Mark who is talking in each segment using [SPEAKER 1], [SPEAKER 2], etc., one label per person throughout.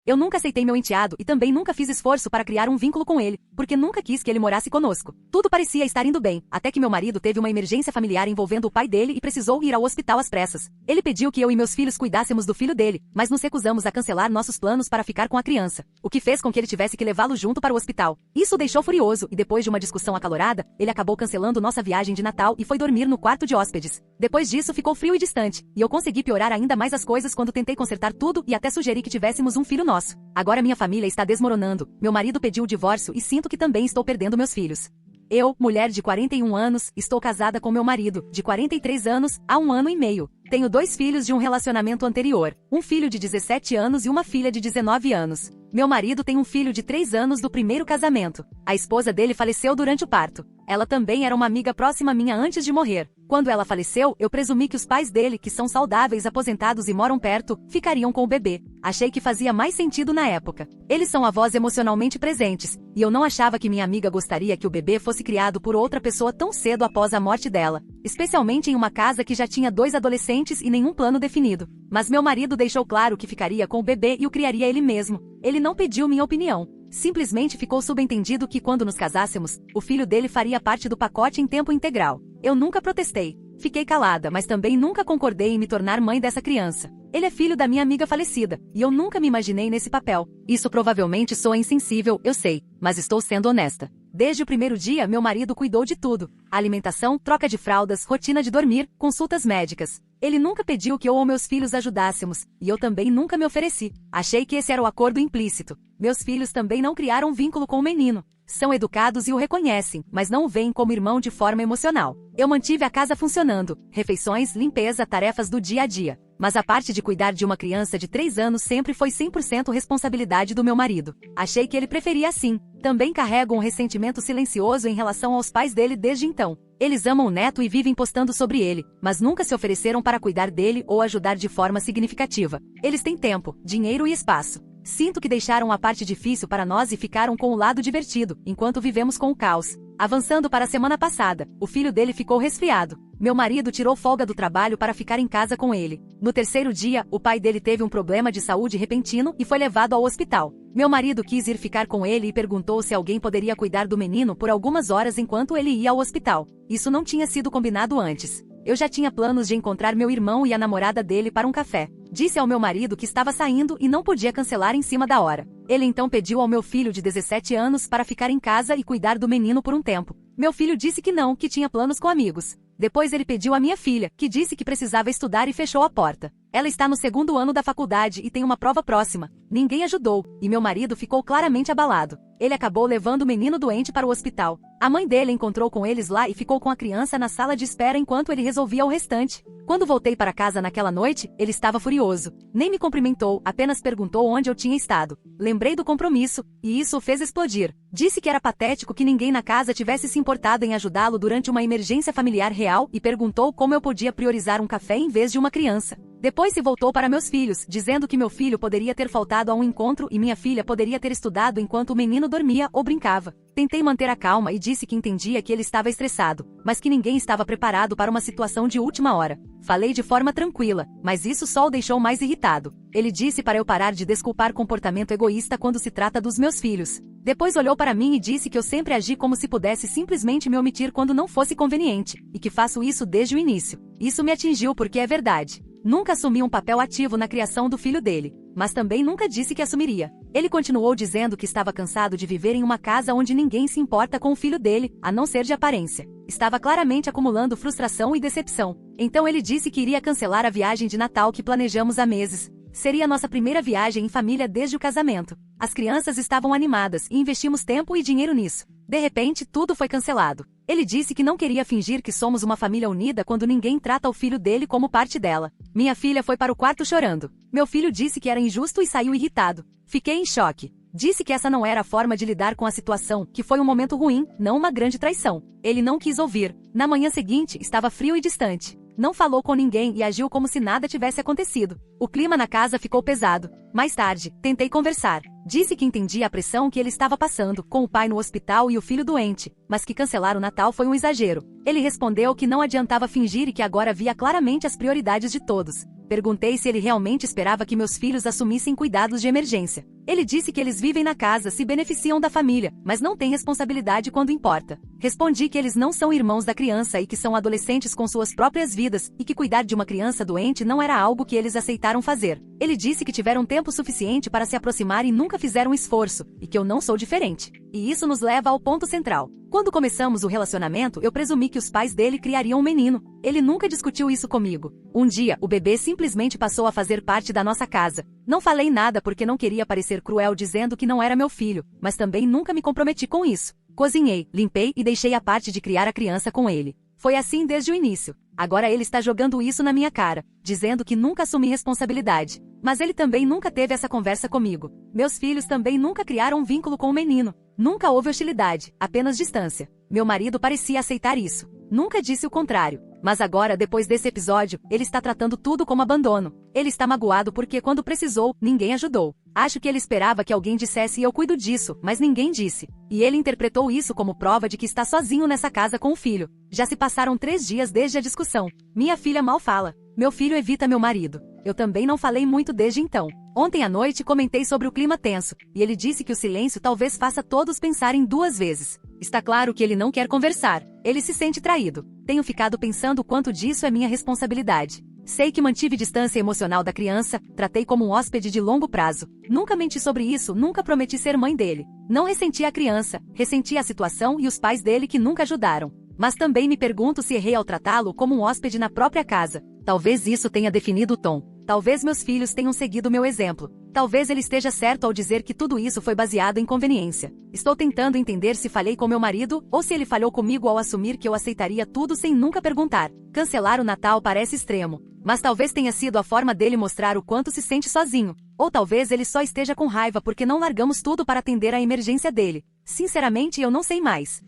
[SPEAKER 1] Eu nunca aceitei meu enteado e também nunca fiz esforço para criar um vínculo com ele, porque nunca quis que ele morasse conosco. Tudo parecia estar indo bem, até que meu marido teve uma emergência familiar envolvendo o pai dele e precisou ir ao hospital às pressas. Ele pediu que eu e meus filhos cuidássemos do filho dele, mas nos recusamos a cancelar nossos planos para ficar com a criança, o que fez com que ele tivesse que levá-lo junto para o hospital. Isso o deixou furioso e depois de uma discussão acalorada, ele acabou cancelando nossa viagem de Natal e foi dormir no quarto de hóspedes. Depois disso ficou frio e distante, e eu consegui piorar ainda mais as coisas quando tentei consertar tudo e até sugeri que tivéssemos um filho nosso. Agora minha família está desmoronando, meu marido pediu o divórcio e sinto que também estou perdendo meus filhos. Eu, mulher de 41 anos, estou casada com meu marido, de 43 anos, há 1 ano e meio. Tenho 2 filhos de um relacionamento anterior, um filho de 17 anos e uma filha de 19 anos. Meu marido tem um filho de 3 anos do primeiro casamento. A esposa dele faleceu durante o parto. Ela também era uma amiga próxima minha antes de morrer. Quando ela faleceu, eu presumi que os pais dele, que são saudáveis, aposentados e moram perto, ficariam com o bebê. Achei que fazia mais sentido na época. Eles são avós emocionalmente presentes, e eu não achava que minha amiga gostaria que o bebê fosse criado por outra pessoa tão cedo após a morte dela, especialmente em uma casa que já tinha 2 adolescentes e nenhum plano definido. Mas meu marido deixou claro que ficaria com o bebê e o criaria ele mesmo. Ele não pediu minha opinião. Simplesmente ficou subentendido que quando nos casássemos, o filho dele faria parte do pacote em tempo integral. Eu nunca protestei. Fiquei calada, mas também nunca concordei em me tornar mãe dessa criança. Ele é filho da minha amiga falecida, e eu nunca me imaginei nesse papel. Isso provavelmente soa insensível, eu sei, mas estou sendo honesta. Desde o primeiro dia, meu marido cuidou de tudo. Alimentação, troca de fraldas, rotina de dormir, consultas médicas. Ele nunca pediu que eu ou meus filhos ajudássemos, e eu também nunca me ofereci. Achei que esse era o acordo implícito. Meus filhos também não criaram vínculo com o menino. São educados e o reconhecem, mas não o veem como irmão de forma emocional. Eu mantive a casa funcionando, refeições, limpeza, tarefas do dia a dia. Mas a parte de cuidar de uma criança de 3 anos sempre foi 100% responsabilidade do meu marido. Achei que ele preferia assim. Também carrego um ressentimento silencioso em relação aos pais dele desde então. Eles amam o neto e vivem postando sobre ele, mas nunca se ofereceram para cuidar dele ou ajudar de forma significativa. Eles têm tempo, dinheiro e espaço. Sinto que deixaram a parte difícil para nós e ficaram com o lado divertido, enquanto vivemos com o caos. Avançando para a semana passada, o filho dele ficou resfriado. Meu marido tirou folga do trabalho para ficar em casa com ele. No terceiro dia, o pai dele teve um problema de saúde repentino e foi levado ao hospital. Meu marido quis ir ficar com ele e perguntou se alguém poderia cuidar do menino por algumas horas enquanto ele ia ao hospital. Isso não tinha sido combinado antes. Eu já tinha planos de encontrar meu irmão e a namorada dele para um café. Disse ao meu marido que estava saindo e não podia cancelar em cima da hora. Ele então pediu ao meu filho de 17 anos para ficar em casa e cuidar do menino por um tempo. Meu filho disse que não, que tinha planos com amigos. Depois ele pediu à minha filha, que disse que precisava estudar e fechou a porta. Ela está no 2º ano da faculdade e tem uma prova próxima. Ninguém ajudou, e meu marido ficou claramente abalado. Ele acabou levando o menino doente para o hospital. A mãe dele encontrou com eles lá e ficou com a criança na sala de espera enquanto ele resolvia o restante. Quando voltei para casa naquela noite, ele estava furioso. Nem me cumprimentou, apenas perguntou onde eu tinha estado. Lembrei do compromisso, e isso o fez explodir. Disse que era patético que ninguém na casa tivesse se importado em ajudá-lo durante uma emergência familiar real e perguntou como eu podia priorizar um café em vez de uma criança. Depois se voltou para meus filhos, dizendo que meu filho poderia ter faltado a um encontro e minha filha poderia ter estudado enquanto o menino dormia ou brincava. Tentei manter a calma e disse que entendia que ele estava estressado, mas que ninguém estava preparado para uma situação de última hora. Falei de forma tranquila, mas isso só o deixou mais irritado. Ele disse para eu parar de desculpar comportamento egoísta quando se trata dos meus filhos. Depois olhou para mim e disse que eu sempre agi como se pudesse simplesmente me omitir quando não fosse conveniente, e que faço isso desde o início. Isso me atingiu porque é verdade. Nunca assumi um papel ativo na criação do filho dele, mas também nunca disse que assumiria. Ele continuou dizendo que estava cansado de viver em uma casa onde ninguém se importa com o filho dele, a não ser de aparência. Estava claramente acumulando frustração e decepção. Então ele disse que iria cancelar a viagem de Natal que planejamos há meses. Seria nossa primeira viagem em família desde o casamento. As crianças estavam animadas e investimos tempo e dinheiro nisso. De repente, tudo foi cancelado. Ele disse que não queria fingir que somos uma família unida quando ninguém trata o filho dele como parte dela. Minha filha foi para o quarto chorando. Meu filho disse que era injusto e saiu irritado. Fiquei em choque. Disse que essa não era a forma de lidar com a situação, que foi um momento ruim, não uma grande traição. Ele não quis ouvir. Na manhã seguinte, estava frio e distante. Não falou com ninguém e agiu como se nada tivesse acontecido. O clima na casa ficou pesado. Mais tarde, tentei conversar. Disse que entendia a pressão que ele estava passando, com o pai no hospital e o filho doente, mas que cancelar o Natal foi um exagero. Ele respondeu que não adiantava fingir e que agora via claramente as prioridades de todos. Perguntei se ele realmente esperava que meus filhos assumissem cuidados de emergência. Ele disse que eles vivem na casa, se beneficiam da família, mas não têm responsabilidade quando importa. Respondi que eles não são irmãos da criança e que são adolescentes com suas próprias vidas, e que cuidar de uma criança doente não era algo que eles aceitaram fazer. Ele disse que tiveram tempo suficiente para se aproximar e nunca fizeram esforço, e que eu não sou diferente. E isso nos leva ao ponto central. Quando começamos o relacionamento, eu presumi que os pais dele criariam um menino. Ele nunca discutiu isso comigo. Um dia, o bebê simplesmente passou a fazer parte da nossa casa. Não falei nada porque não queria parecer cruel dizendo que não era meu filho, mas também nunca me comprometi com isso. Cozinhei, limpei e deixei a parte de criar a criança com ele. Foi assim desde o início. Agora ele está jogando isso na minha cara, dizendo que nunca assumi responsabilidade. Mas ele também nunca teve essa conversa comigo. Meus filhos também nunca criaram um vínculo com o menino. Nunca houve hostilidade, apenas distância. Meu marido parecia aceitar isso. Nunca disse o contrário. Mas agora, depois desse episódio, ele está tratando tudo como abandono. Ele está magoado porque quando precisou, ninguém ajudou. Acho que ele esperava que alguém dissesse eu cuido disso, mas ninguém disse. E ele interpretou isso como prova de que está sozinho nessa casa com o filho. Já se passaram 3 dias desde a discussão. Minha filha mal fala. Meu filho evita meu marido. Eu também não falei muito desde então. Ontem à noite comentei sobre o clima tenso, e ele disse que o silêncio talvez faça todos pensarem 2 vezes. Está claro que ele não quer conversar. Ele se sente traído. Tenho ficado pensando o quanto disso é minha responsabilidade. Sei que mantive distância emocional da criança, tratei como um hóspede de longo prazo. Nunca menti sobre isso, nunca prometi ser mãe dele. Não ressenti a criança, ressenti a situação e os pais dele que nunca ajudaram. Mas também me pergunto se errei ao tratá-lo como um hóspede na própria casa. Talvez isso tenha definido o tom. Talvez meus filhos tenham seguido meu exemplo. Talvez ele esteja certo ao dizer que tudo isso foi baseado em conveniência. Estou tentando entender se falhei com meu marido ou se ele falhou comigo ao assumir que eu aceitaria tudo sem nunca perguntar. Cancelar o Natal parece extremo, mas talvez tenha sido a forma dele mostrar o quanto se sente sozinho. Ou talvez ele só esteja com raiva porque não largamos tudo para atender à emergência dele. Sinceramente, eu não sei mais.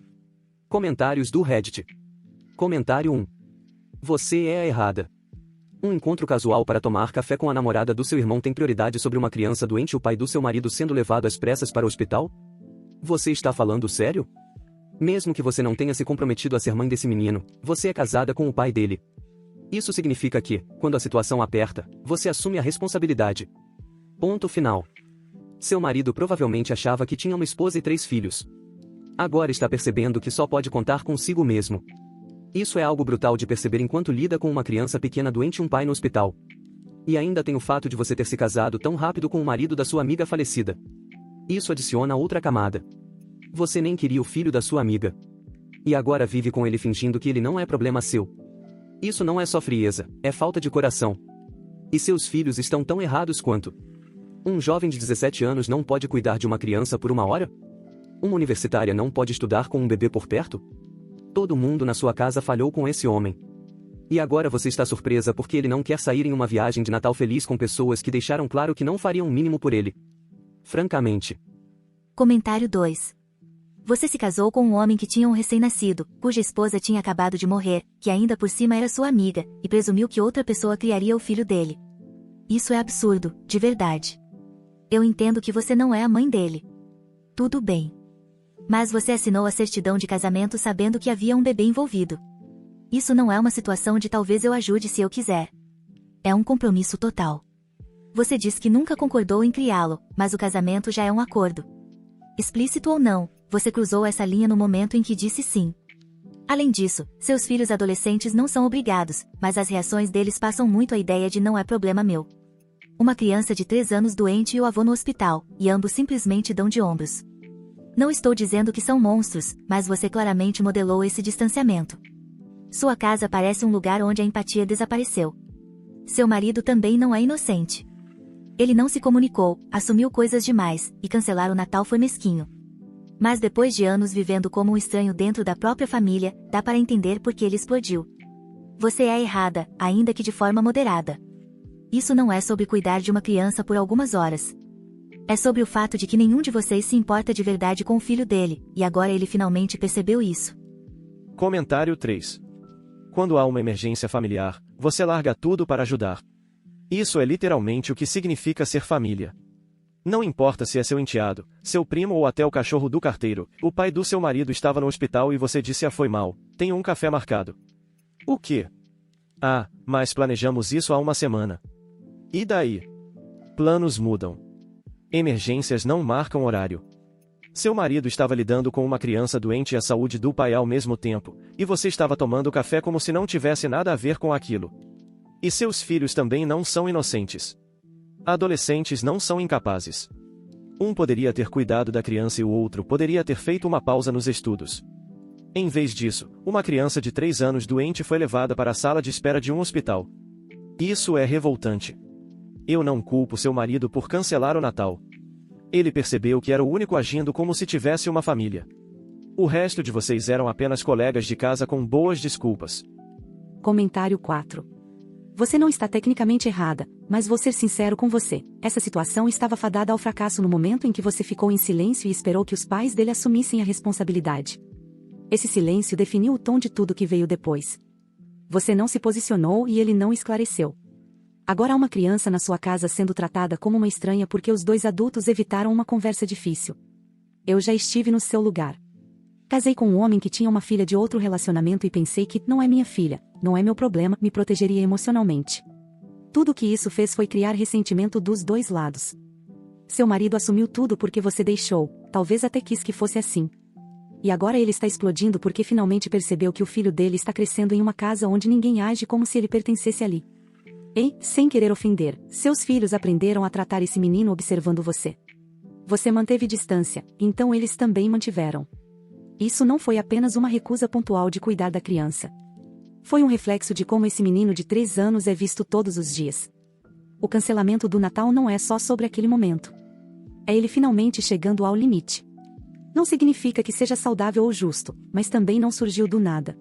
[SPEAKER 2] Comentários do Reddit. Comentário 1. Você é a errada. Um encontro casual para tomar café com a namorada do seu irmão tem prioridade sobre uma criança doente e o pai do seu marido sendo levado às pressas para o hospital? Você está falando sério? Mesmo que você não tenha se comprometido a ser mãe desse menino, você é casada com o pai dele. Isso significa que, quando a situação aperta, você assume a responsabilidade. Ponto final. Seu marido provavelmente achava que tinha uma esposa e 3 filhos. Agora está percebendo que só pode contar consigo mesmo. Isso é algo brutal de perceber enquanto lida com uma criança pequena doente e um pai no hospital. E ainda tem o fato de você ter se casado tão rápido com o marido da sua amiga falecida. Isso adiciona outra camada. Você nem queria o filho da sua amiga. E agora vive com ele fingindo que ele não é problema seu. Isso não é só frieza, é falta de coração. E seus filhos estão tão errados quanto. Um jovem de 17 anos não pode cuidar de uma criança por 1 hora? Uma universitária não pode estudar com um bebê por perto? Todo mundo na sua casa falhou com esse homem. E agora você está surpresa porque ele não quer sair em uma viagem de Natal feliz com pessoas que deixaram claro que não fariam o mínimo por ele. Francamente.
[SPEAKER 3] Comentário 2. Você se casou com um homem que tinha um recém-nascido, cuja esposa tinha acabado de morrer, que ainda por cima era sua amiga, e presumiu que outra pessoa criaria o filho dele. Isso é absurdo, de verdade. Eu entendo que você não é a mãe dele. Tudo bem. Mas você assinou a certidão de casamento sabendo que havia um bebê envolvido. Isso não é uma situação de talvez eu ajude se eu quiser. É um compromisso total. Você diz que nunca concordou em criá-lo, mas o casamento já é um acordo. Explícito ou não, você cruzou essa linha no momento em que disse sim. Além disso, seus filhos adolescentes não são obrigados, mas as reações deles passam muito a ideia de não é problema meu. Uma criança de 3 anos doente e o avô no hospital, e ambos simplesmente dão de ombros. Não estou dizendo que são monstros, mas você claramente modelou esse distanciamento. Sua casa parece um lugar onde a empatia desapareceu. Seu marido também não é inocente. Ele não se comunicou, assumiu coisas demais, e cancelar o Natal foi mesquinho. Mas depois de anos vivendo como um estranho dentro da própria família, dá para entender por que ele explodiu. Você é errada, ainda que de forma moderada. Isso não é sobre cuidar de uma criança por algumas horas. É sobre o fato de que nenhum de vocês se importa de verdade com o filho dele, e agora ele finalmente percebeu isso.
[SPEAKER 4] Comentário 3. Quando há uma emergência familiar, você larga tudo para ajudar. Isso é literalmente o que significa ser família. Não importa se é seu enteado, seu primo ou até o cachorro do carteiro, o pai do seu marido estava no hospital e você disse foi mal, tenho um café marcado. O quê? Ah, mas planejamos isso há uma semana. E daí? Planos mudam. Emergências não marcam horário. Seu marido estava lidando com uma criança doente e a saúde do pai ao mesmo tempo, e você estava tomando café como se não tivesse nada a ver com aquilo. E seus filhos também não são inocentes. Adolescentes não são incapazes. Um poderia ter cuidado da criança e o outro poderia ter feito uma pausa nos estudos. Em vez disso, uma criança de 3 anos doente foi levada para a sala de espera de um hospital. Isso é revoltante. Eu não culpo seu marido por cancelar o Natal. Ele percebeu que era o único agindo como se tivesse uma família. O resto de vocês eram apenas colegas de casa com boas desculpas.
[SPEAKER 5] Comentário 4. Você não está tecnicamente errada, mas vou ser sincero com você. Essa situação estava fadada ao fracasso no momento em que você ficou em silêncio e esperou que os pais dele assumissem a responsabilidade. Esse silêncio definiu o tom de tudo que veio depois. Você não se posicionou e ele não esclareceu. Agora há uma criança na sua casa sendo tratada como uma estranha porque os 2 adultos evitaram uma conversa difícil. Eu já estive no seu lugar. Casei com um homem que tinha uma filha de outro relacionamento e pensei que não é minha filha, não é meu problema, me protegeria emocionalmente. Tudo o que isso fez foi criar ressentimento dos 2 lados. Seu marido assumiu tudo porque você deixou, talvez até quis que fosse assim. E agora ele está explodindo porque finalmente percebeu que o filho dele está crescendo em uma casa onde ninguém age como se ele pertencesse ali. E, sem querer ofender, seus filhos aprenderam a tratar esse menino observando você. Você manteve distância, então eles também mantiveram. Isso não foi apenas uma recusa pontual de cuidar da criança. Foi um reflexo de como esse menino de 3 anos é visto todos os dias. O cancelamento do Natal não é só sobre aquele momento. É ele finalmente chegando ao limite. Não significa que seja saudável ou justo, mas também não surgiu do nada.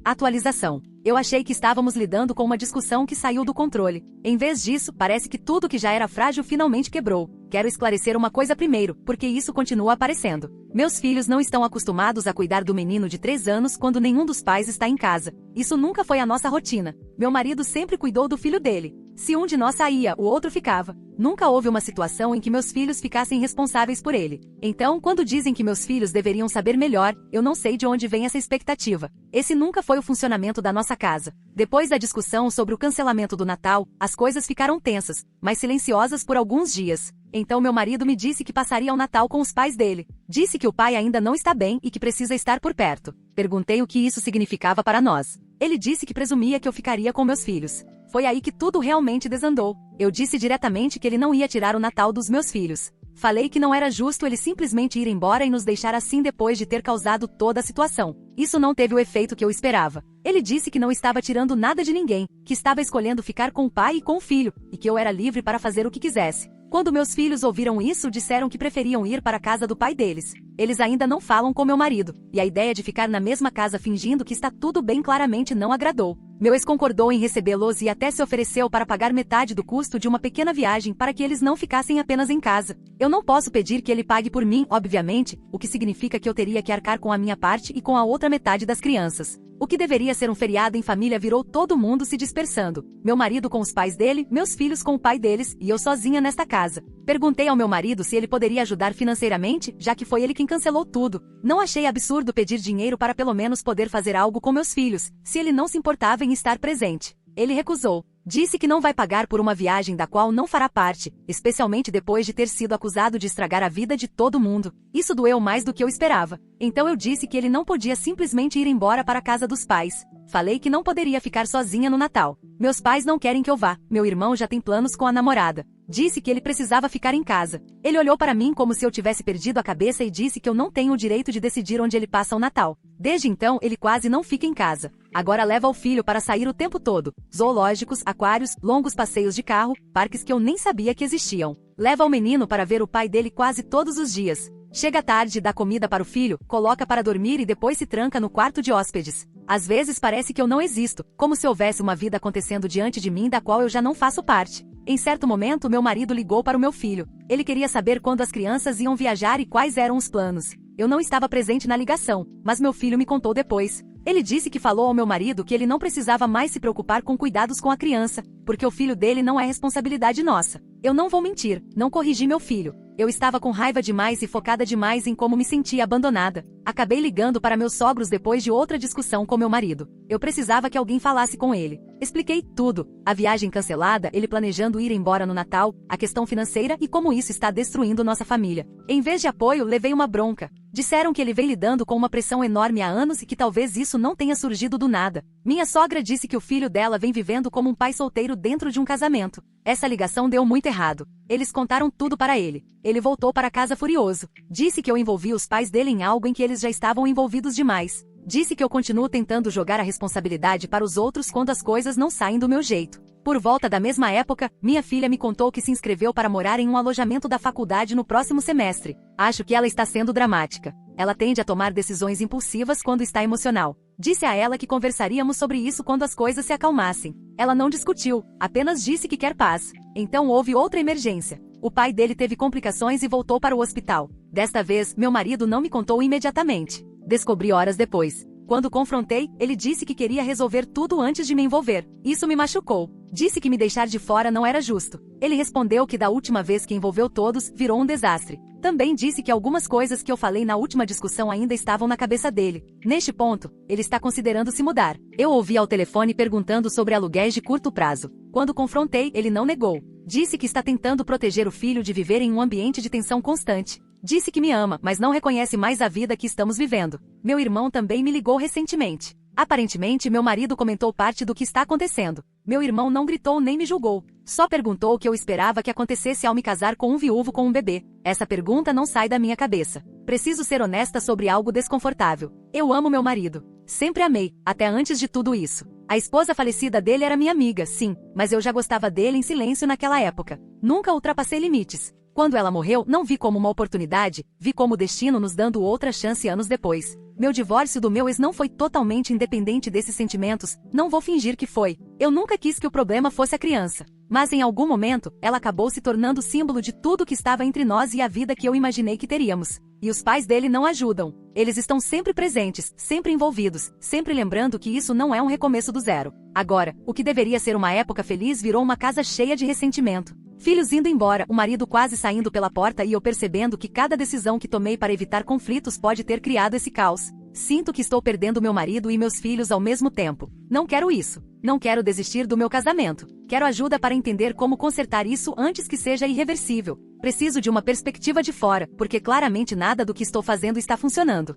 [SPEAKER 1] Atualização. Eu achei que estávamos lidando com uma discussão que saiu do controle. Em vez disso, parece que tudo que já era frágil finalmente quebrou. Quero esclarecer uma coisa primeiro, porque isso continua aparecendo. Meus filhos não estão acostumados a cuidar do menino de 3 anos quando nenhum dos pais está em casa. Isso nunca foi a nossa rotina. Meu marido sempre cuidou do filho dele. Se um de nós saía, o outro ficava. Nunca houve uma situação em que meus filhos ficassem responsáveis por ele. Então, quando dizem que meus filhos deveriam saber melhor, eu não sei de onde vem essa expectativa. Esse nunca foi o funcionamento da nossa casa. Depois da discussão sobre o cancelamento do Natal, as coisas ficaram tensas, mas silenciosas por alguns dias. Então meu marido me disse que passaria o Natal com os pais dele. Disse que o pai ainda não está bem e que precisa estar por perto. Perguntei o que isso significava para nós. Ele disse que presumia que eu ficaria com meus filhos. Foi aí que tudo realmente desandou. Eu disse diretamente que ele não ia tirar o Natal dos meus filhos. Falei que não era justo ele simplesmente ir embora e nos deixar assim depois de ter causado toda a situação. Isso não teve o efeito que eu esperava. Ele disse que não estava tirando nada de ninguém, que estava escolhendo ficar com o pai e com o filho, e que eu era livre para fazer o que quisesse. Quando meus filhos ouviram isso, disseram que preferiam ir para a casa do pai deles. Eles ainda não falam com meu marido, e a ideia de ficar na mesma casa fingindo que está tudo bem claramente não agradou. Meu ex concordou em recebê-los e até se ofereceu para pagar metade do custo de uma pequena viagem para que eles não ficassem apenas em casa. Eu não posso pedir que ele pague por mim, obviamente, o que significa que eu teria que arcar com a minha parte e com a outra metade das crianças. O que deveria ser um feriado em família virou todo mundo se dispersando. Meu marido com os pais dele, meus filhos com o pai deles e eu sozinha nesta casa. Perguntei ao meu marido se ele poderia ajudar financeiramente, já que foi ele quem cancelou tudo. Não achei absurdo pedir dinheiro para pelo menos poder fazer algo com meus filhos, se ele não se importava em estar presente. Ele recusou. Disse que não vai pagar por uma viagem da qual não fará parte, especialmente depois de ter sido acusado de estragar a vida de todo mundo. Isso doeu mais do que eu esperava. Então eu disse que ele não podia simplesmente ir embora para a casa dos pais. Falei que não poderia ficar sozinha no Natal. Meus pais não querem que eu vá. Meu irmão já tem planos com a namorada. Disse que ele precisava ficar em casa. Ele olhou para mim como se eu tivesse perdido a cabeça e disse que eu não tenho o direito de decidir onde ele passa o Natal. Desde então, ele quase não fica em casa. Agora leva o filho para sair o tempo todo. Zoológicos, aquários, longos passeios de carro, parques que eu nem sabia que existiam. Leva o menino para ver o pai dele quase todos os dias. Chega tarde, dá comida para o filho, coloca para dormir e depois se tranca no quarto de hóspedes. Às vezes parece que eu não existo, como se houvesse uma vida acontecendo diante de mim da qual eu já não faço parte. Em certo momento, meu marido ligou para o meu filho. Ele queria saber quando as crianças iam viajar e quais eram os planos. Eu não estava presente na ligação, mas meu filho me contou depois. Ele disse que falou ao meu marido que ele não precisava mais se preocupar com cuidados com a criança, porque o filho dele não é responsabilidade nossa. Eu não vou mentir, não corrigi meu filho. Eu estava com raiva demais e focada demais em como me sentia abandonada. Acabei ligando para meus sogros depois de outra discussão com meu marido. Eu precisava que alguém falasse com ele. Expliquei tudo. A viagem cancelada, ele planejando ir embora no Natal, a questão financeira e como isso está destruindo nossa família. Em vez de apoio, levei uma bronca. Disseram que ele vem lidando com uma pressão enorme há anos e que talvez isso não tenha surgido do nada. Minha sogra disse que o filho dela vem vivendo como um pai solteiro dentro de um casamento. Essa ligação deu muito errado. Eles contaram tudo para ele. Ele voltou para casa furioso. Disse que eu envolvi os pais dele em algo em que eles já estavam envolvidos demais. Disse que eu continuo tentando jogar a responsabilidade para os outros quando as coisas não saem do meu jeito. Por volta da mesma época, minha filha me contou que se inscreveu para morar em um alojamento da faculdade no próximo semestre. Acho que ela está sendo dramática. Ela tende a tomar decisões impulsivas quando está emocional. Disse a ela que conversaríamos sobre isso quando as coisas se acalmassem. Ela não discutiu, apenas disse que quer paz. Então houve outra emergência. O pai dele teve complicações e voltou para o hospital. Desta vez, meu marido não me contou imediatamente. Descobri horas depois. Quando confrontei, ele disse que queria resolver tudo antes de me envolver. Isso me machucou. Disse que me deixar de fora não era justo. Ele respondeu que da última vez que envolveu todos, virou um desastre. Também disse que algumas coisas que eu falei na última discussão ainda estavam na cabeça dele. Neste ponto, ele está considerando se mudar. Eu ouvi ao telefone perguntando sobre aluguéis de curto prazo. Quando confrontei, ele não negou. Disse que está tentando proteger o filho de viver em um ambiente de tensão constante. Disse que me ama, mas não reconhece mais a vida que estamos vivendo. Meu irmão também me ligou recentemente. Aparentemente, meu marido comentou parte do que está acontecendo. Meu irmão não gritou nem me julgou. Só perguntou o que eu esperava que acontecesse ao me casar com um viúvo com um bebê. Essa pergunta não sai da minha cabeça. Preciso ser honesta sobre algo desconfortável. Eu amo meu marido. Sempre amei, até antes de tudo isso. A esposa falecida dele era minha amiga, sim, mas eu já gostava dele em silêncio naquela época. Nunca ultrapassei limites. Quando ela morreu, não vi como uma oportunidade, vi como o destino nos dando outra chance anos depois. Meu divórcio do meu ex não foi totalmente independente desses sentimentos, não vou fingir que foi. Eu nunca quis que o problema fosse a criança. Mas em algum momento, ela acabou se tornando símbolo de tudo que estava entre nós e a vida que eu imaginei que teríamos. E os pais dele não ajudam. Eles estão sempre presentes, sempre envolvidos, sempre lembrando que isso não é um recomeço do zero. Agora, o que deveria ser uma época feliz virou uma casa cheia de ressentimento. Filhos indo embora, o marido quase saindo pela porta e eu percebendo que cada decisão que tomei para evitar conflitos pode ter criado esse caos. Sinto que estou perdendo meu marido e meus filhos ao mesmo tempo. Não quero isso. Não quero desistir do meu casamento. Quero ajuda para entender como consertar isso antes que seja irreversível. Preciso de uma perspectiva de fora, porque claramente nada do que estou fazendo está funcionando.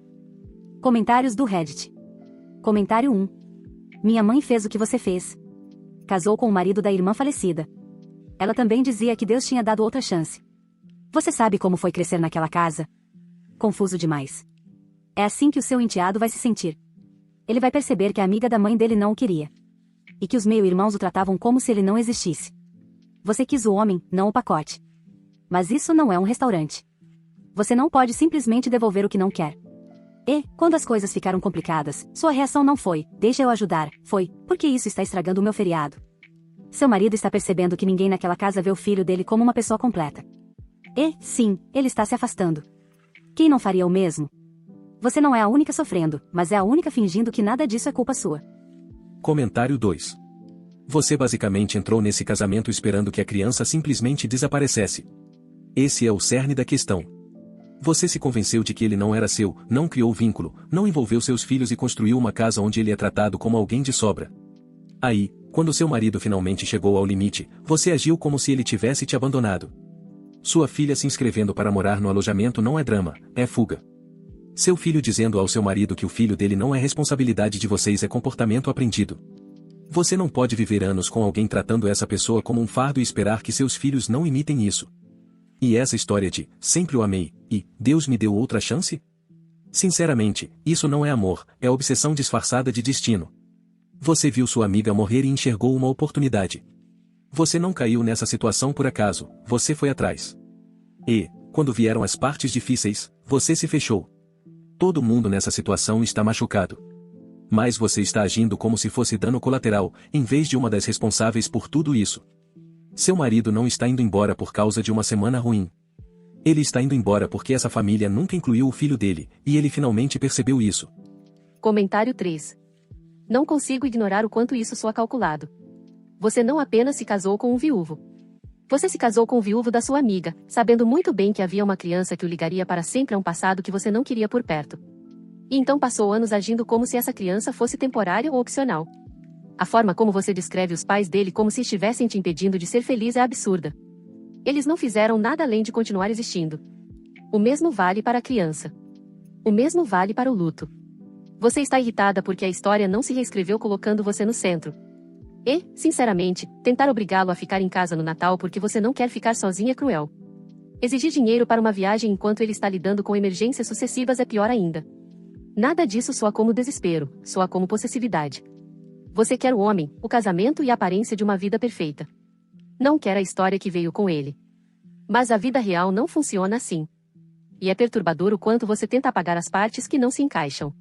[SPEAKER 5] Comentários do Reddit. Comentário 1. Minha mãe fez o que você fez. Casou com o marido da irmã falecida. Ela também dizia que Deus tinha dado outra chance. Você sabe como foi crescer naquela casa? Confuso demais. É assim que o seu enteado vai se sentir. Ele vai perceber que a amiga da mãe dele não o queria. E que os meio-irmãos o tratavam como se ele não existisse. Você quis o homem, não o pacote. Mas isso não é um restaurante. Você não pode simplesmente devolver o que não quer. E, quando as coisas ficaram complicadas, sua reação não foi, deixa eu ajudar, foi, porque isso está estragando o meu feriado. Seu marido está percebendo que ninguém naquela casa vê o filho dele como uma pessoa completa. E, sim, ele está se afastando. Quem não faria o mesmo? Você não é a única sofrendo, mas é a única fingindo que nada disso é culpa sua.
[SPEAKER 6] Comentário 2. Você basicamente entrou nesse casamento esperando que a criança simplesmente desaparecesse. Esse é o cerne da questão. Você se convenceu de que ele não era seu, não criou vínculo, não envolveu seus filhos e construiu uma casa onde ele é tratado como alguém de sobra. Aí, quando seu marido finalmente chegou ao limite, você agiu como se ele tivesse te abandonado. Sua filha se inscrevendo para morar no alojamento não é drama, é fuga. Seu filho dizendo ao seu marido que o filho dele não é responsabilidade de vocês é comportamento aprendido. Você não pode viver anos com alguém tratando essa pessoa como um fardo e esperar que seus filhos não imitem isso. E essa história de, sempre o amei, e, Deus me deu outra chance? Sinceramente, isso não é amor, é obsessão disfarçada de destino. Você viu sua amiga morrer e enxergou uma oportunidade. Você não caiu nessa situação por acaso, você foi atrás. E, quando vieram as partes difíceis, você se fechou. Todo mundo nessa situação está machucado. Mas você está agindo como se fosse dano colateral, em vez de uma das responsáveis por tudo isso. Seu marido não está indo embora por causa de uma semana ruim. Ele está indo embora porque essa família nunca incluiu o filho dele, e ele finalmente percebeu isso.
[SPEAKER 7] Comentário 3. Não consigo ignorar o quanto isso soa calculado. Você não apenas se casou com um viúvo. Você se casou com o viúvo da sua amiga, sabendo muito bem que havia uma criança que o ligaria para sempre a um passado que você não queria por perto. E então passou anos agindo como se essa criança fosse temporária ou opcional. A forma como você descreve os pais dele como se estivessem te impedindo de ser feliz é absurda. Eles não fizeram nada além de continuar existindo. O mesmo vale para a criança. O mesmo vale para o luto. Você está irritada porque a história não se reescreveu colocando você no centro. E, sinceramente, tentar obrigá-lo a ficar em casa no Natal porque você não quer ficar sozinha é cruel. Exigir dinheiro para uma viagem enquanto ele está lidando com emergências sucessivas é pior ainda. Nada disso soa como desespero, soa como possessividade. Você quer o homem, o casamento e a aparência de uma vida perfeita. Não quer a história que veio com ele. Mas a vida real não funciona assim. E é perturbador o quanto você tenta apagar as partes que não se encaixam.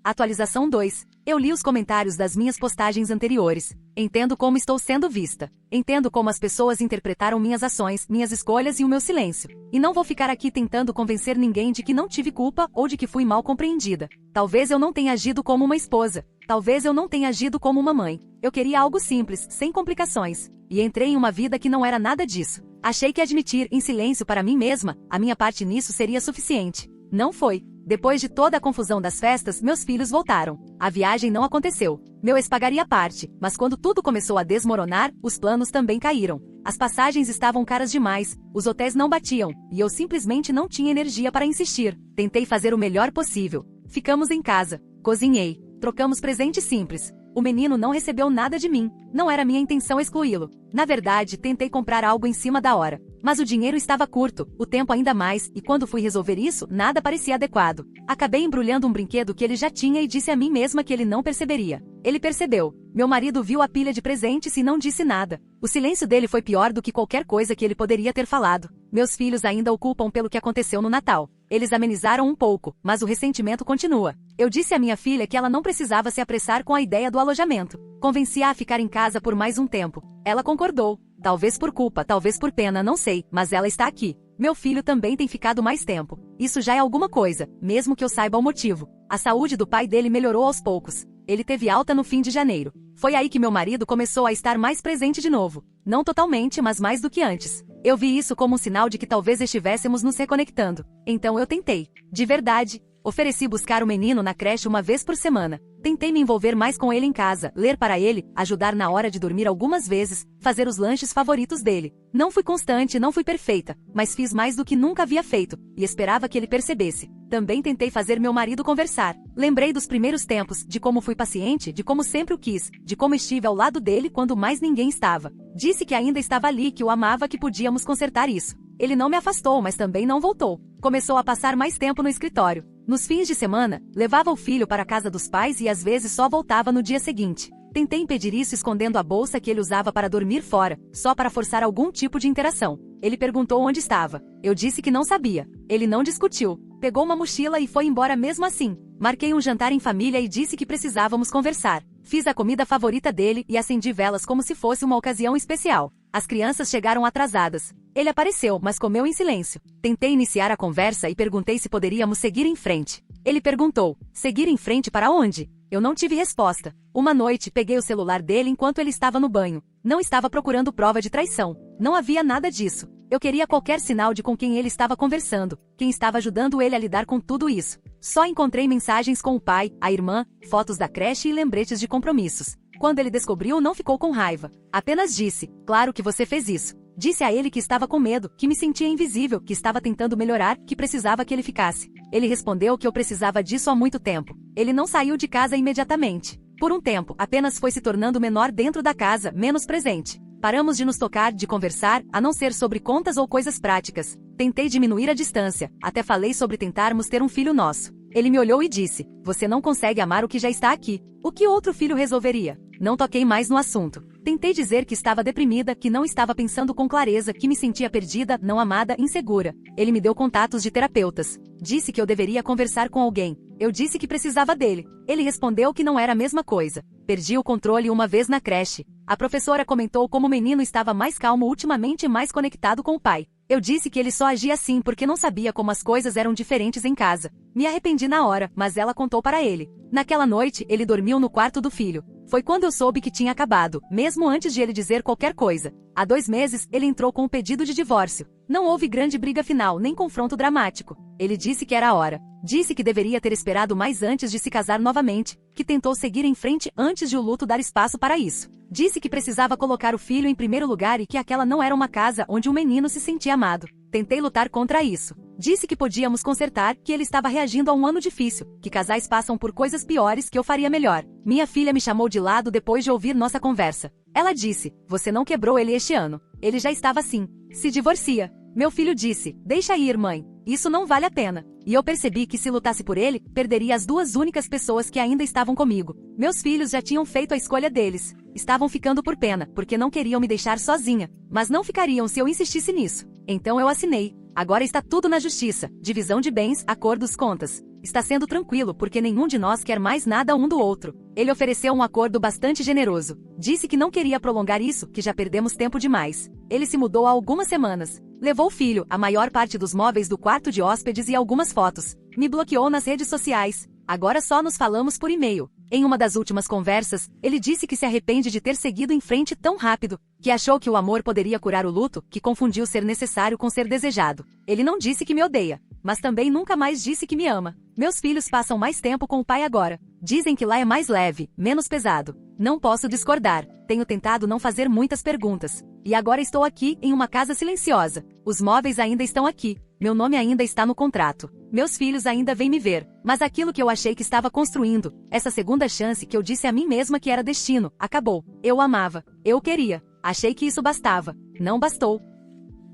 [SPEAKER 1] Atualização 2. Eu li os comentários das minhas postagens anteriores. Entendo como estou sendo vista. Entendo como as pessoas interpretaram minhas ações, minhas escolhas e o meu silêncio. E não vou ficar aqui tentando convencer ninguém de que não tive culpa ou de que fui mal compreendida. Talvez eu não tenha agido como uma esposa. Talvez eu não tenha agido como uma mãe. Eu queria algo simples, sem complicações. E entrei em uma vida que não era nada disso. Achei que admitir, em silêncio para mim mesma, a minha parte nisso seria suficiente. Não foi. Depois de toda a confusão das festas, meus filhos voltaram. A viagem não aconteceu. Meu ex pagaria parte, mas quando tudo começou a desmoronar, os planos também caíram. As passagens estavam caras demais, os hotéis não batiam, e eu simplesmente não tinha energia para insistir. Tentei fazer o melhor possível. Ficamos em casa. Cozinhei. Trocamos presentes simples. O menino não recebeu nada de mim. Não era minha intenção excluí-lo. Na verdade, tentei comprar algo em cima da hora. Mas o dinheiro estava curto, o tempo ainda mais, e quando fui resolver isso, nada parecia adequado. Acabei embrulhando um brinquedo que ele já tinha e disse a mim mesma que ele não perceberia. Ele percebeu. Meu marido viu a pilha de presentes e não disse nada. O silêncio dele foi pior do que qualquer coisa que ele poderia ter falado. Meus filhos ainda o culpam pelo que aconteceu no Natal. Eles amenizaram um pouco, mas o ressentimento continua. Eu disse à minha filha que ela não precisava se apressar com a ideia do alojamento. Convenci-a a ficar em casa por mais um tempo. Ela concordou. Talvez por culpa, talvez por pena, não sei, mas ela está aqui. Meu filho também tem ficado mais tempo. Isso já é alguma coisa, mesmo que eu saiba o motivo. A saúde do pai dele melhorou aos poucos. Ele teve alta no fim de janeiro. Foi aí que meu marido começou a estar mais presente de novo. Não totalmente, mas mais do que antes. Eu vi isso como um sinal de que talvez estivéssemos nos reconectando. Então eu tentei. De verdade. Ofereci buscar o menino na creche uma vez por semana. Tentei me envolver mais com ele em casa, ler para ele, ajudar na hora de dormir algumas vezes, fazer os lanches favoritos dele. Não fui constante, não fui perfeita, mas fiz mais do que nunca havia feito, e esperava que ele percebesse. Também tentei fazer meu marido conversar. Lembrei dos primeiros tempos, de como fui paciente, de como sempre o quis, de como estive ao lado dele quando mais ninguém estava. Disse que ainda estava ali, que o amava, que podíamos consertar isso. Ele não me afastou, mas também não voltou. Começou a passar mais tempo no escritório. Nos fins de semana, levava o filho para a casa dos pais e às vezes só voltava no dia seguinte. Tentei impedir isso escondendo a bolsa que ele usava para dormir fora, só para forçar algum tipo de interação. Ele perguntou onde estava. Eu disse que não sabia. Ele não discutiu. Pegou uma mochila e foi embora mesmo assim. Marquei um jantar em família e disse que precisávamos conversar. Fiz a comida favorita dele e acendi velas como se fosse uma ocasião especial. As crianças chegaram atrasadas. Ele apareceu, mas comeu em silêncio. Tentei iniciar a conversa e perguntei se poderíamos seguir em frente. Ele perguntou: seguir em frente para onde? Eu não tive resposta. Uma noite, peguei o celular dele enquanto ele estava no banho. Não estava procurando prova de traição. Não havia nada disso. Eu queria qualquer sinal de com quem ele estava conversando, quem estava ajudando ele a lidar com tudo isso. Só encontrei mensagens com o pai, a irmã, fotos da creche e lembretes de compromissos. Quando ele descobriu, não ficou com raiva. Apenas disse: claro que você fez isso. Disse a ele que estava com medo, que me sentia invisível, que estava tentando melhorar, que precisava que ele ficasse. Ele respondeu que eu precisava disso há muito tempo. Ele não saiu de casa imediatamente. Por um tempo, apenas foi se tornando menor dentro da casa, menos presente. Paramos de nos tocar, de conversar, a não ser sobre contas ou coisas práticas. Tentei diminuir a distância, até falei sobre tentarmos ter um filho nosso. Ele me olhou e disse: você não consegue amar o que já está aqui. O que outro filho resolveria? Não toquei mais no assunto. Tentei dizer que estava deprimida, que não estava pensando com clareza, que me sentia perdida, não amada, insegura. Ele me deu contatos de terapeutas. Disse que eu deveria conversar com alguém. Eu disse que precisava dele. Ele respondeu que não era a mesma coisa. Perdi o controle uma vez na creche. A professora comentou como o menino estava mais calmo ultimamente e mais conectado com o pai. Eu disse que ele só agia assim porque não sabia como as coisas eram diferentes em casa. Me arrependi na hora, mas ela contou para ele. Naquela noite, ele dormiu no quarto do filho. Foi quando eu soube que tinha acabado, mesmo antes de ele dizer qualquer coisa. Há 2 meses, ele entrou com um pedido de divórcio. Não houve grande briga final, nem confronto dramático. Ele disse que era a hora. Disse que deveria ter esperado mais antes de se casar novamente, que tentou seguir em frente antes de o luto dar espaço para isso. Disse que precisava colocar o filho em primeiro lugar e que aquela não era uma casa onde um menino se sentia amado. Tentei lutar contra isso. Disse que podíamos consertar, que ele estava reagindo a um ano difícil, que casais passam por coisas piores, que eu faria melhor. Minha filha me chamou de lado depois de ouvir nossa conversa. Ela disse, você não quebrou ele este ano. Ele já estava assim. Se divorcia. Meu filho disse, deixa ir, mãe. Isso não vale a pena. E eu percebi que se lutasse por ele, perderia as 2 únicas pessoas que ainda estavam comigo. Meus filhos já tinham feito a escolha deles. Estavam ficando por pena, porque não queriam me deixar sozinha. Mas não ficariam se eu insistisse nisso. Então eu assinei. Agora está tudo na justiça. Divisão de bens, acordos, contas. Está sendo tranquilo porque nenhum de nós quer mais nada um do outro. Ele ofereceu um acordo bastante generoso. Disse que não queria prolongar isso, que já perdemos tempo demais. Ele se mudou há algumas semanas. Levou o filho, a maior parte dos móveis do quarto de hóspedes e algumas fotos. Me bloqueou nas redes sociais. Agora só nos falamos por e-mail. Em uma das últimas conversas, ele disse que se arrepende de ter seguido em frente tão rápido, que achou que o amor poderia curar o luto, que confundiu ser necessário com ser desejado. Ele não disse que me odeia, mas também nunca mais disse que me ama. Meus filhos passam mais tempo com o pai agora. Dizem que lá é mais leve, menos pesado. Não posso discordar. Tenho tentado não fazer muitas perguntas. E agora estou aqui, em uma casa silenciosa. Os móveis ainda estão aqui. Meu nome ainda está no contrato. Meus filhos ainda vêm me ver. Mas aquilo que eu achei que estava construindo, essa segunda chance que eu disse a mim mesma que era destino, acabou. Eu o amava. Eu o queria. Achei que isso bastava. Não bastou.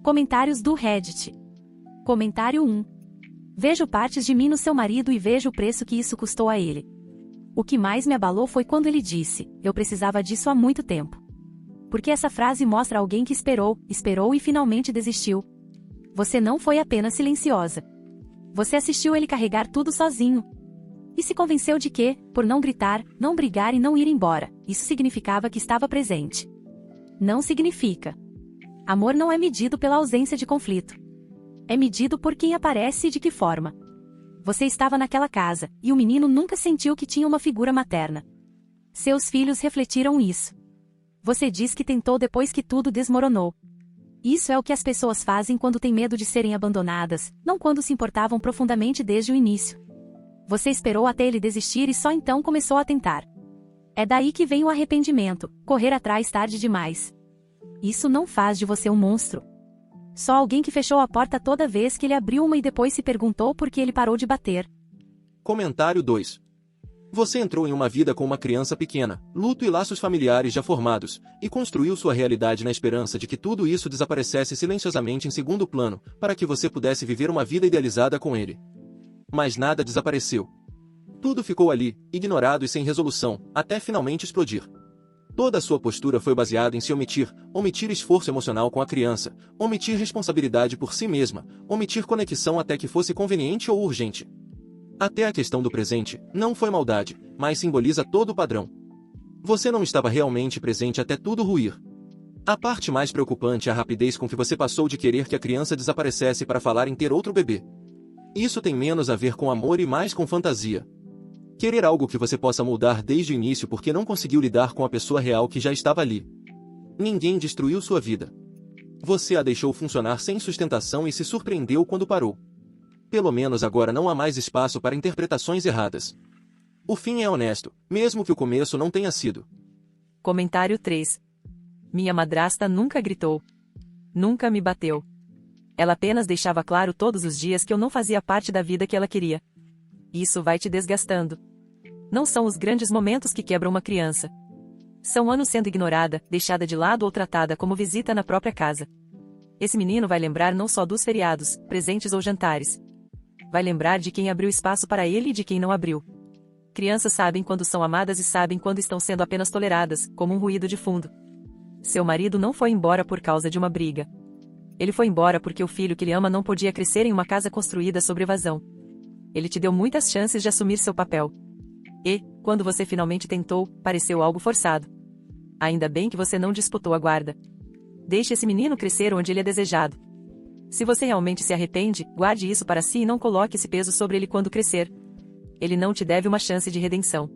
[SPEAKER 5] Comentários do Reddit. Comentário 1. Vejo partes de mim no seu marido e vejo o preço que isso custou a ele. O que mais me abalou foi quando ele disse, eu precisava disso há muito tempo. Porque essa frase mostra alguém que esperou e finalmente desistiu. Você não foi apenas silenciosa. Você assistiu ele carregar tudo sozinho. E se convenceu de que, por não gritar, não brigar e não ir embora, isso significava que estava presente. Não significa. Amor não é medido pela ausência de conflito. É medido por quem aparece e de que forma. Você estava naquela casa, e o menino nunca sentiu que tinha uma figura materna. Seus filhos refletiram isso. Você diz que tentou depois que tudo desmoronou. Isso é o que as pessoas fazem quando têm medo de serem abandonadas, não quando se importavam profundamente desde o início. Você esperou até ele desistir e só então começou a tentar. É daí que vem o arrependimento, correr atrás tarde demais. Isso não faz de você um monstro. Só alguém que fechou a porta toda vez que ele abriu uma e depois se perguntou por que ele parou de bater.
[SPEAKER 4] Comentário 2. Você entrou em uma vida com uma criança pequena, luto e laços familiares já formados, e construiu sua realidade na esperança de que tudo isso desaparecesse silenciosamente em segundo plano, para que você pudesse viver uma vida idealizada com ele. Mas nada desapareceu. Tudo ficou ali, ignorado e sem resolução, até finalmente explodir. Toda a sua postura foi baseada em se omitir esforço emocional com a criança, omitir responsabilidade por si mesma, omitir conexão até que fosse conveniente ou urgente. Até a questão do presente, não foi maldade, mas simboliza todo o padrão. Você não estava realmente presente até tudo ruir. A parte mais preocupante é a rapidez com que você passou de querer que a criança desaparecesse para falar em ter outro bebê. Isso tem menos a ver com amor e mais com fantasia. Querer algo que você possa mudar desde o início porque não conseguiu lidar com a pessoa real que já estava ali. Ninguém destruiu sua vida. Você a deixou funcionar sem sustentação e se surpreendeu quando parou. Pelo menos agora não há mais espaço para interpretações erradas. O fim é honesto, mesmo que o começo não tenha sido.
[SPEAKER 1] Comentário 3. Minha madrasta nunca gritou. Nunca me bateu. Ela apenas deixava claro todos os dias que eu não fazia parte da vida que ela queria. Isso vai te desgastando. Não são os grandes momentos que quebram uma criança. São anos sendo ignorada, deixada de lado ou tratada como visita na própria casa. Esse menino vai lembrar não só dos feriados, presentes ou jantares. Vai lembrar de quem abriu espaço para ele e de quem não abriu. Crianças sabem quando são amadas e sabem quando estão sendo apenas toleradas, como um ruído de fundo. Seu marido não foi embora por causa de uma briga. Ele foi embora porque o filho que ele ama não podia crescer em uma casa construída sobre evasão. Ele te deu muitas chances de assumir seu papel. E, quando você finalmente tentou, pareceu algo forçado. Ainda bem que você não disputou a guarda. Deixe esse menino crescer onde ele é desejado. Se você realmente se arrepende, guarde isso para si e não coloque esse peso sobre ele quando crescer. Ele não te deve uma chance de redenção.